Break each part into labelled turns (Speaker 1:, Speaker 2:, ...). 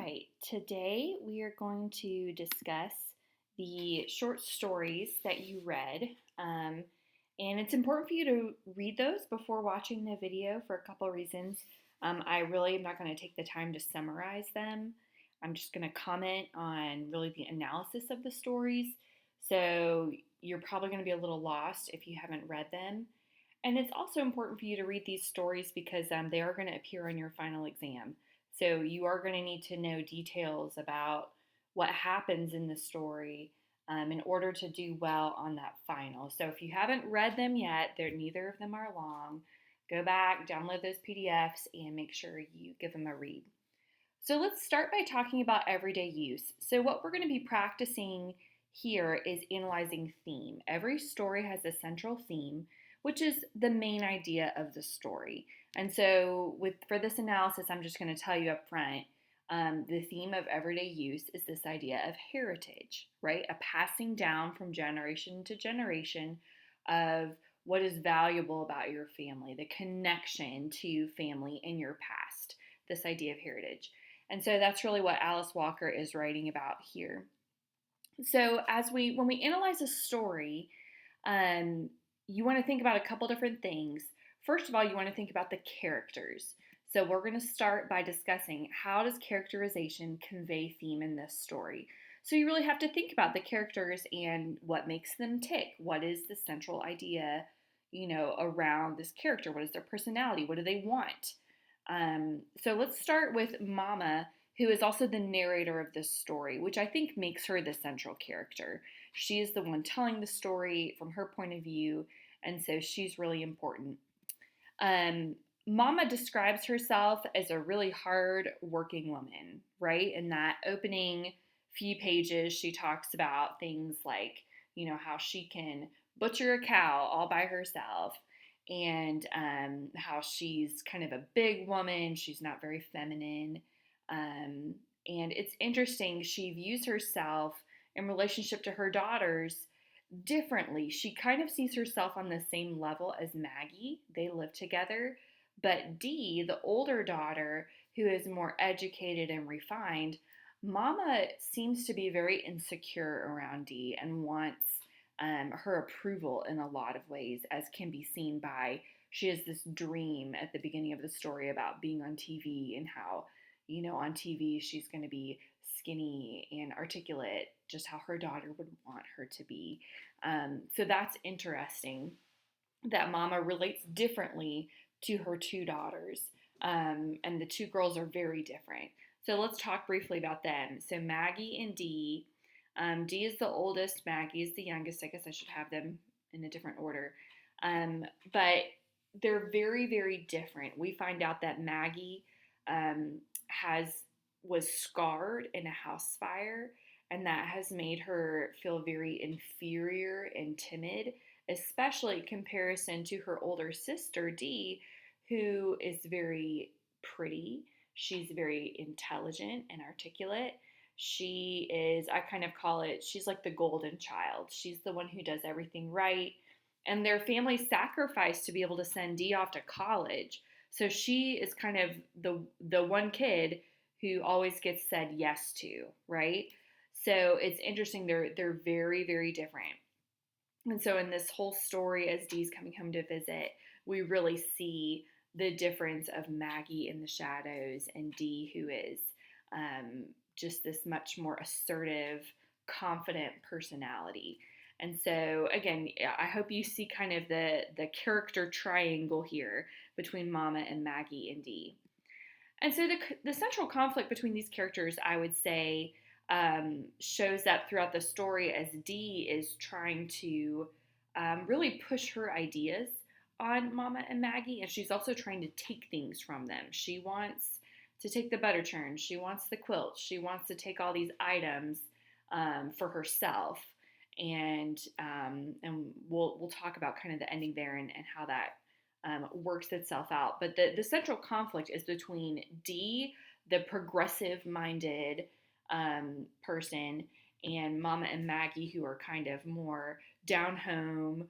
Speaker 1: right, today we are going to discuss the short stories that you read. And it's important for you to read those before watching the video for a couple of reasons. I really am not going to take the time to summarize them. I'm just going to comment on really the analysis of the stories. So you're probably going to be a little lost if you haven't read them. And it's also important for you to read these stories because they are going to appear on your final exam. So you are going to need to know details about what happens in the story in order to do well on that final. So if you haven't read them yet, neither of them are long. Go back, download those PDFs, and make sure you give them a read. So let's start by talking about everyday use. So what we're going to be practicing here is analyzing theme. Every story has a central theme, which is the main idea of the story. And so for this analysis, I'm just going to tell you up front, the theme of everyday use is this idea of heritage, right? A passing down from generation to generation of what is valuable about your family, the connection to family in your past, this idea of heritage. And so that's really what Alice Walker is writing about here. So when we analyze a story, you want to think about a couple different things. First of all, you want to think about the characters. So we're going to start by discussing how does characterization convey theme in this story. So you really have to think about the characters and what makes them tick. What is the central idea, around this character? What is their personality? What do they want? So let's start with Mama, who is also the narrator of this story, which I think makes her the central character. She is the one telling the story from her point of view, and so she's really important. Mama describes herself as a really hard working woman, right? In that opening few pages, she talks about things like, how she can butcher a cow all by herself, and how she's kind of a big woman. She's not very feminine. And it's interesting, she views herself in relationship to her daughters differently. She kind of sees herself on the same level as Maggie. They live together. But Dee, the older daughter, who is more educated and refined, Mama seems to be very insecure around Dee and wants her approval in a lot of ways, as can be seen by she has this dream at the beginning of the story about being on TV and how, on TV she's going to be skinny and articulate, just how her daughter would want her to be. So that's interesting that Mama relates differently to her two daughters. And the two girls are very different. So let's talk briefly about them. So Maggie and Dee. Dee is the oldest, Maggie is the youngest. I guess I should have them in a different order. But they're very, very different. We find out that Maggie was scarred in a house fire, and that has made her feel very inferior and timid, especially in comparison to her older sister, Dee, who is very pretty. She's very intelligent and articulate. She is, I kind of call it, she's like the golden child. She's the one who does everything right. And their family sacrificed to be able to send Dee off to college. So she is kind of the one kid who always gets said yes to, right? So it's interesting. They're very, very different. And so in this whole story, as Dee's coming home to visit, we really see the difference of Maggie in the shadows and Dee, who is just this much more assertive, confident personality. And so again, I hope you see kind of the character triangle here between Mama and Maggie and Dee. And so the central conflict between these characters, I would say, shows up throughout the story as Dee is trying to really push her ideas on Mama and Maggie, and she's also trying to take things from them. She wants to take the butter churn. She wants the quilt. She wants to take all these items for herself, and we'll talk about kind of the ending there and how that works itself out. But the central conflict is between Dee, the progressive-minded person, and Mama and Maggie, who are kind of more down home,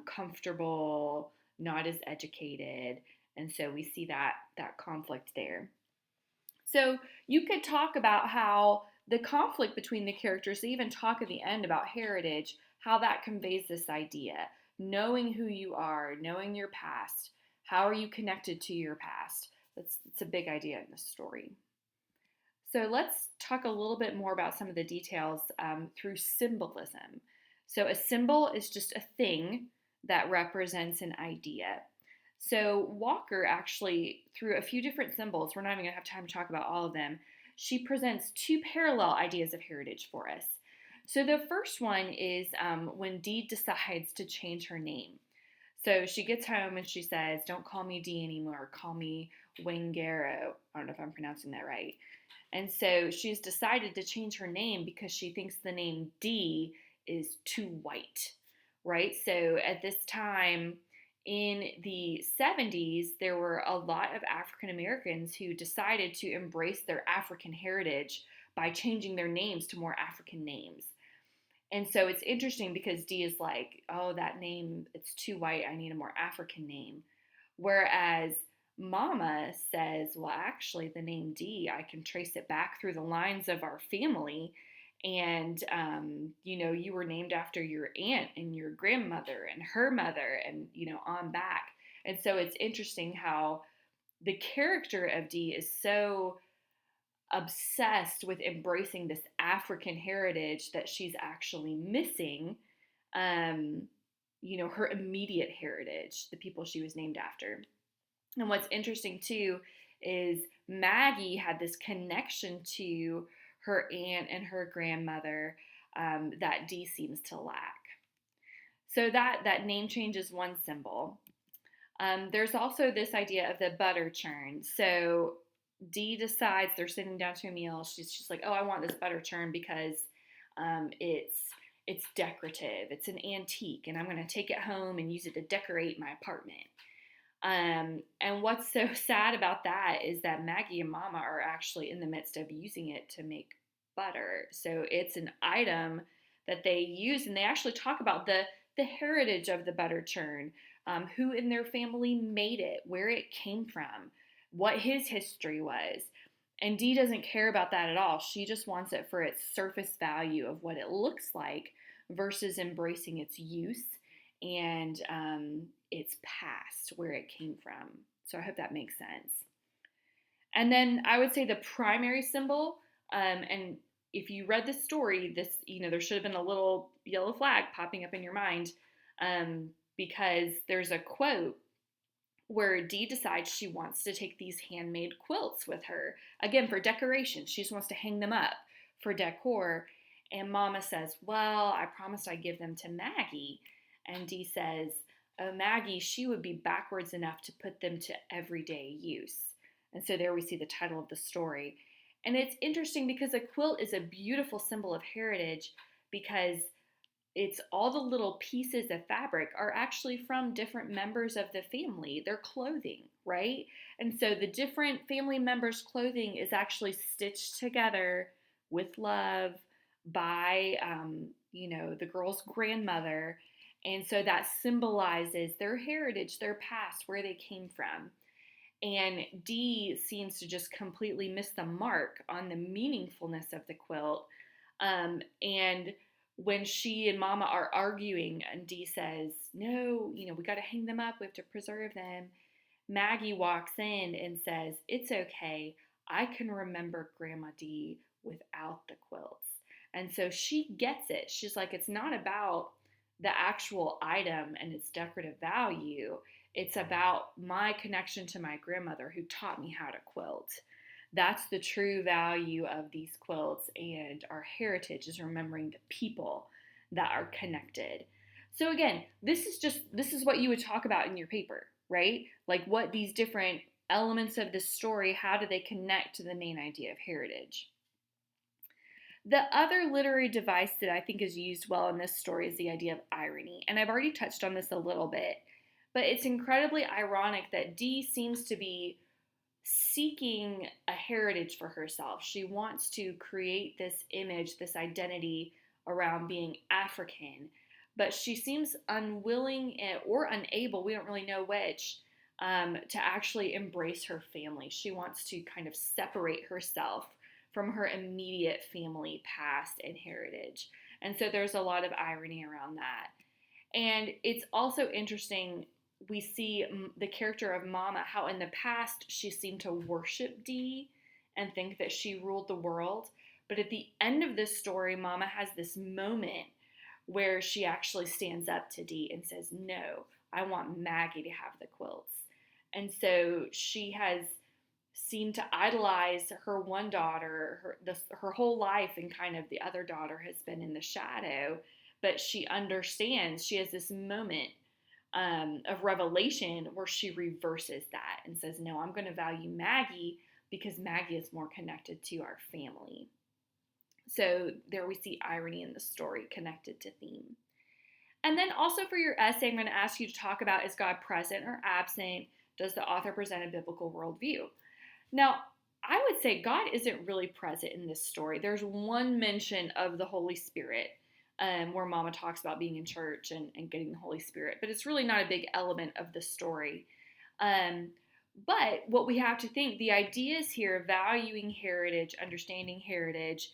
Speaker 1: comfortable, not as educated. And so we see that conflict there. So you could talk about how the conflict between the characters, they even talk at the end about heritage, how that conveys this idea. Knowing who you are, knowing your past, how are you connected to your past? That's a big idea in this story. So let's talk a little bit more about some of the details through symbolism. So a symbol is just a thing that represents an idea. So Walker actually, through a few different symbols, we're not even going to have time to talk about all of them, she presents two parallel ideas of heritage for us. So the first one is when Dee decides to change her name. So she gets home and she says, "Don't call me Dee anymore, call me Wangaro." I don't know if I'm pronouncing that right. And so she's decided to change her name because she thinks the name Dee is too white, right? So at this time in the 70s, there were a lot of African Americans who decided to embrace their African heritage by changing their names to more African names. And so it's interesting because Dee is like, "Oh, that name, it's too white. I need a more African name." Whereas Mama says, "Well, actually, the name Dee, I can trace it back through the lines of our family. And, you were named after your aunt and your grandmother and her mother and, on back." And so it's interesting how the character of Dee is so obsessed with embracing this African heritage that she's actually missing, um, her immediate heritage, the people she was named after. And what's interesting too is Maggie had this connection to her aunt and her grandmother that Dee seems to lack. So that name change is one symbol. There's also this idea of the butter churn. So Dee decides they're sitting down to a meal. She's like, "Oh, I want this butter churn because it's decorative. It's an antique, and I'm going to take it home and use it to decorate my apartment." And what's so sad about that is that Maggie and Mama are actually in the midst of using it to make butter. So it's an item that they use, and they actually talk about the heritage of the butter churn, who in their family made it, where it came from, what his history was. And Dee doesn't care about that at all. She just wants it for its surface value of what it looks like versus embracing its use and its past, where it came from. So I hope that makes sense. And then I would say the primary symbol, and if you read the story, there should have been a little yellow flag popping up in your mind, because there's a quote where Dee decides she wants to take these handmade quilts with her, again, for decoration. She just wants to hang them up for decor. And Mama says, "Well, I promised I'd give them to Maggie." And Dee says, "Oh, Maggie, she would be backwards enough to put them to everyday use." And so there we see the title of the story. And it's interesting because a quilt is a beautiful symbol of heritage because it's all the little pieces of fabric are actually from different members of the family, their clothing, right? And so the different family members' clothing is actually stitched together with love by, the girl's grandmother. And so that symbolizes their heritage, their past, where they came from. And Dee seems to just completely miss the mark on the meaningfulness of the quilt. And when she and Mama are arguing, and Dee says, "No, we got to hang them up. We have to preserve them." Maggie walks in and says, "It's okay. I can remember Grandma Dee without the quilts." And so she gets it. She's like, it's not about the actual item and its decorative value. It's about my connection to my grandmother who taught me how to quilt. That's the true value of these quilts, and our heritage is remembering the people that are connected. So again, this is what you would talk about in your paper, right? Like what these different elements of this story, how do they connect to the main idea of heritage? The other literary device that I think is used well in this story is the idea of irony. And I've already touched on this a little bit, but it's incredibly ironic that Dee seems to be seeking a heritage for herself. She wants to create this image, this identity around being African, but she seems unwilling or unable, we don't really know which, to actually embrace her family. She wants to kind of separate herself from her immediate family past and heritage. And so there's a lot of irony around that. And it's also interesting, we see the character of Mama, how in the past she seemed to worship Dee and think that she ruled the world. But at the end of this story, Mama has this moment where she actually stands up to Dee and says, "No, I want Maggie to have the quilts." And so she has seemed to idolize her one daughter her whole life, and kind of the other daughter has been in the shadow. But she understands, she has this moment of revelation where she reverses that and says, no, I'm going to value Maggie because Maggie is more connected to our family. So there we see irony in the story connected to theme. And then also for your essay, I'm going to ask you to talk about, is God present or absent? Does the author present a biblical worldview? Now, I would say God isn't really present in this story. There's one mention of the Holy Spirit where Mama talks about being in church and getting the Holy Spirit, but it's really not a big element of the story. But what we have to think, the ideas here, valuing heritage, understanding heritage,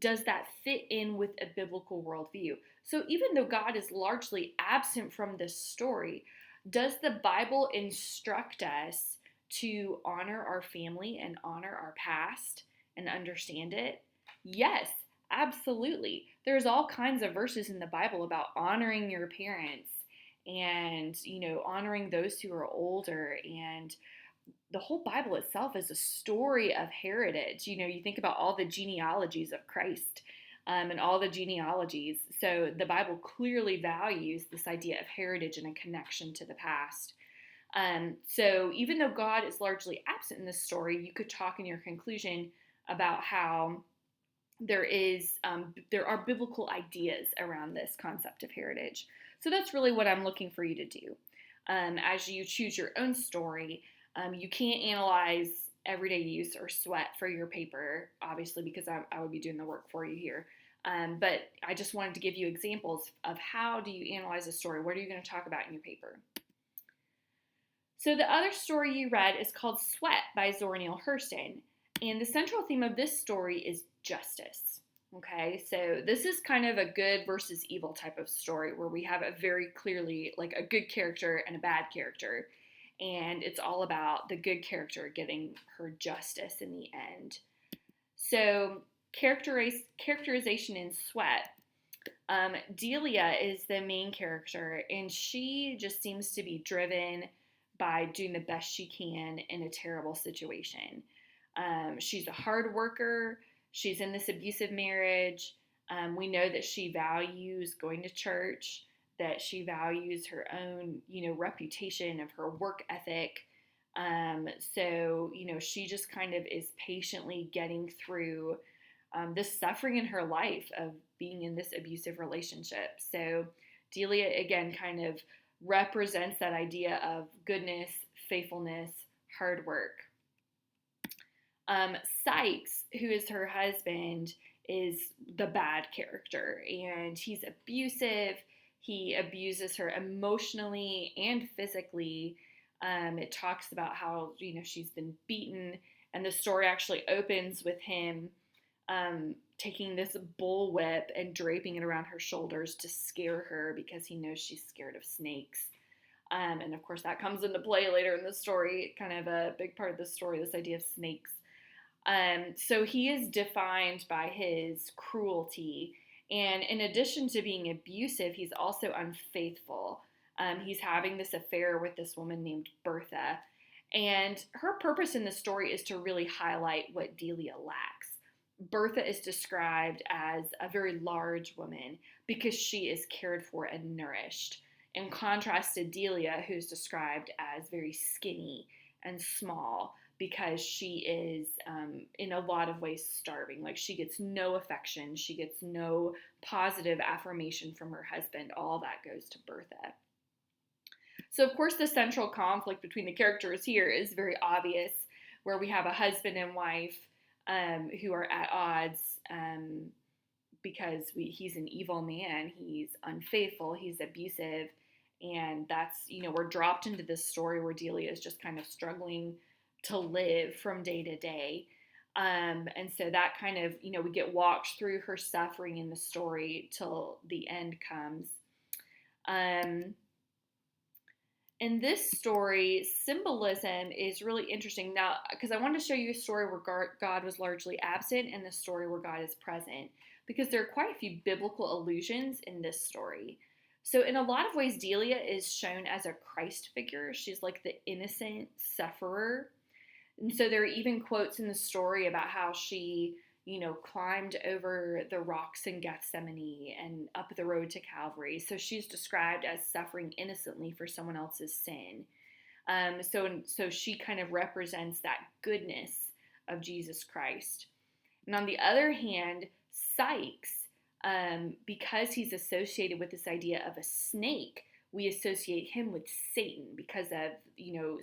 Speaker 1: does that fit in with a biblical worldview? So even though God is largely absent from this story, does the Bible instruct us to honor our family and honor our past and understand it? Yes, absolutely. There's all kinds of verses in the Bible about honoring your parents and, honoring those who are older. And the whole Bible itself is a story of heritage. You think about all the genealogies of Christ and all the genealogies. So the Bible clearly values this idea of heritage and a connection to the past. So even though God is largely absent in this story, you could talk in your conclusion about how there are biblical ideas around this concept of heritage. So that's really what I'm looking for you to do. As you choose your own story, you can't analyze everyday use or sweat for your paper, obviously, because I would be doing the work for you here. But I just wanted to give you examples of how do you analyze a story? What are you going to talk about in your paper? So the other story you read is called Sweat by Zora Neale Hurston. And the central theme of this story is justice. Okay, so this is kind of a good versus evil type of story where we have a very clearly like a good character and a bad character. And it's all about the good character getting her justice in the end. So characterization in Sweat. Delia is the main character, and she just seems to be driven by doing the best she can in a terrible situation. She's a hard worker. She's in this abusive marriage. We know that she values going to church, that she values her own, reputation of her work ethic. So, she just kind of is patiently getting through this suffering in her life of being in this abusive relationship. So Delia, again, kind of represents that idea of goodness, faithfulness, hard work. Sykes, who is her husband, is the bad character, and he's abusive. He abuses her emotionally and physically. It talks about how, she's been beaten, and the story actually opens with him taking this bullwhip and draping it around her shoulders to scare her because he knows she's scared of snakes. And of course, that comes into play later in the story, kind of a big part of the story, this idea of snakes. So he is defined by his cruelty. And in addition to being abusive, he's also unfaithful. He's having this affair with this woman named Bertha. And her purpose in the story is to really highlight what Delia lacks. Bertha is described as a very large woman because she is cared for and nourished, in contrast to Delia, who's described as very skinny and small because she is, in a lot of ways, starving. Like, she gets no affection. She gets no positive affirmation from her husband. All that goes to Bertha. So, of course, the central conflict between the characters here is very obvious, where we have a husband and wife who are at odds because he's an evil man. He's unfaithful. He's abusive. And that's, we're dropped into this story where Delia is just kind of struggling to live from day to day. And so that kind of, we get walked through her suffering in the story till the end comes. In this story, symbolism is really interesting. Now, because I want to show you a story where God was largely absent and the story where God is present, because there are quite a few biblical allusions in this story. So, in a lot of ways, Delia is shown as a Christ figure. She's like the innocent sufferer. And so, there are even quotes in the story about how she, climbed over the rocks in Gethsemane and up the road to Calvary. So, she's described as suffering innocently for someone else's sin. So she kind of represents that goodness of Jesus Christ. And on the other hand, Sykes, because he's associated with this idea of a snake, we associate him with Satan because of,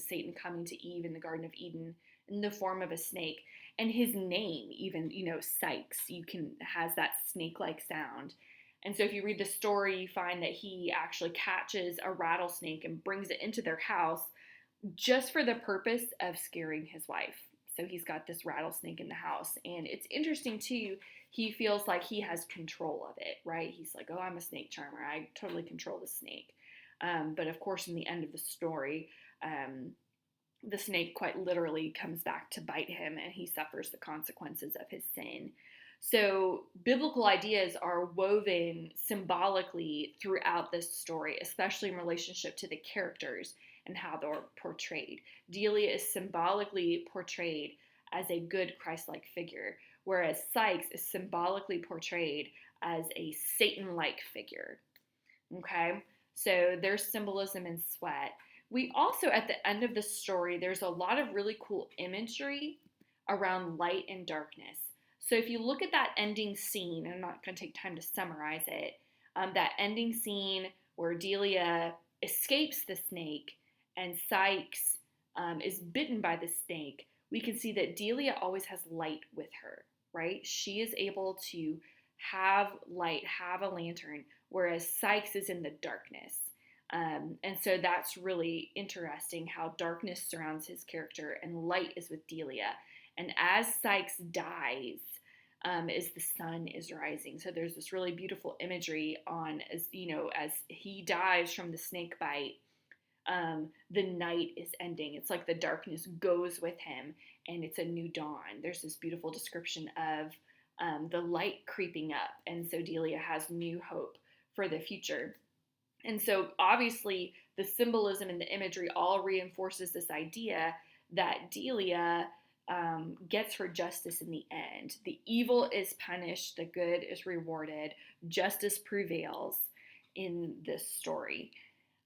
Speaker 1: Satan coming to Eve in the Garden of Eden in the form of a snake. And his name, even, Sykes, has that snake-like sound. And so if you read the story, you find that he actually catches a rattlesnake and brings it into their house just for the purpose of scaring his wife. So he's got this rattlesnake in the house. And it's interesting, too, he feels like he has control of it, right? He's like, oh, I'm a snake charmer. I totally control the snake. But of course, in the end of the story, the snake quite literally comes back to bite him, and he suffers the consequences of his sin. So biblical ideas are woven symbolically throughout this story, especially in relationship to the characters and how they're portrayed. Delia is symbolically portrayed as a good Christ-like figure, whereas Sykes is symbolically portrayed as a Satan-like figure. Okay? So there's symbolism in Sweat. We also, at the end of the story, there's a lot of really cool imagery around light and darkness. So if you look at that ending scene, and I'm not going to take time to summarize it, that ending scene where Delia escapes the snake and Sykes is bitten by the snake, we can see that Delia always has light with her, right? She is able to have light, have a lantern, whereas Sykes is in the darkness. And so that's really interesting how darkness surrounds his character and light is with Delia. And as Sykes dies, as the sun is rising. So there's this really beautiful imagery on, as he dies from the snake bite, the night is ending. It's like the darkness goes with him and it's a new dawn. There's this beautiful description of the light creeping up. And so Delia has new hope for the future. And so obviously the symbolism and the imagery all reinforces this idea that Delia gets her justice in the end. The evil is punished, the good is rewarded, justice prevails in this story.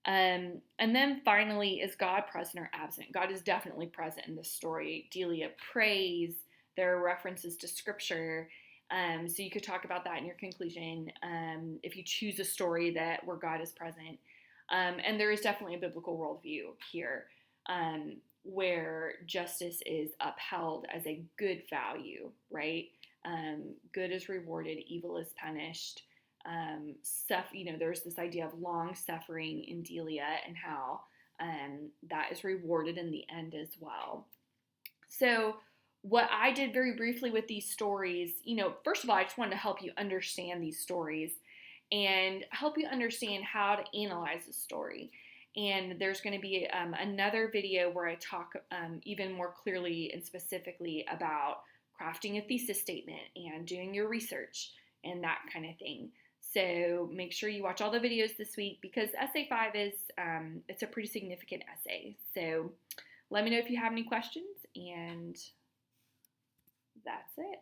Speaker 1: And then finally, is God present or absent? God is definitely present in this story. Delia prays, there are references to scripture. So you could talk about that in your conclusion if you choose a story where God is present. And there is definitely a biblical worldview here where justice is upheld as a good value, right? Good is rewarded, evil is punished. There's this idea of long suffering in Delia and how that is rewarded in the end as well. So what I did very briefly with these stories, first of all, I just wanted to help you understand these stories and help you understand how to analyze a story. And there's going to be another video where I talk even more clearly and specifically about crafting a thesis statement and doing your research and that kind of thing. So make sure you watch all the videos this week because Essay 5 is it's a pretty significant essay. So let me know if you have any questions, and that's it.